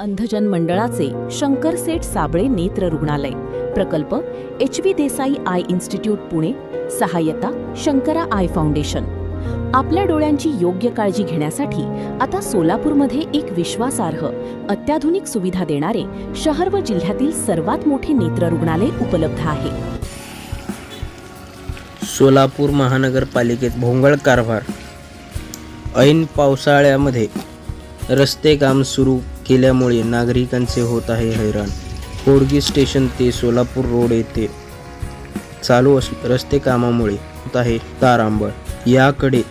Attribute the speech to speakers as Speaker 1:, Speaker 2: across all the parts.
Speaker 1: अंधजन मंडळाचे शंकर सेठ साबळे नेत्र रुग्णालय, प्रकल्प HV Desai I institute Pune, सहाय्यता शंकरा आय फाउंडेशन. आपल्या डोळ्यांची योग्य काळजी घेण्यासाठी आता सोलापूरमध्ये एक विश्वासार्ह अत्याधुनिक सुविधा देणारे शहर व जिल्ह्यातील सर्वात मोठे नेत्र रुग्णालय उपलब्ध आहे.
Speaker 2: सोलापूर महानगरपालिकेत भोंगळ कारभार. ऐन पावसाळ्यामध्ये रस्ते काम सुरू केल्यामुळे नागरिकांचे होत आहे हैराण. होडगी स्टेशन ते सोलापूर रोड येथे चालू रस्ते कामामुळे होत आहे तारांबळ. याकडे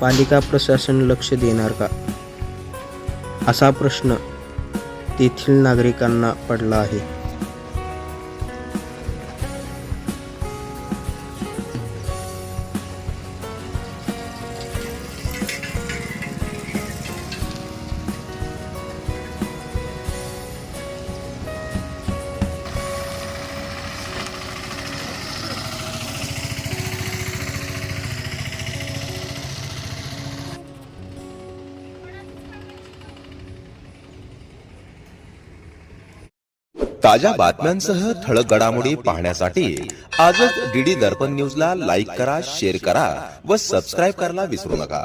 Speaker 2: पालिका प्रशासन लक्ष देणार का, असा प्रश्न तेथील नागरिकांना पडला आहे.
Speaker 3: ताज्या बातम्यांसह ठळक घडामोडी पाहण्यासाठी आजच DD दर्पण न्यूजला लाईक करा, शेअर करा व सबस्क्राईब करायला विसरू नका.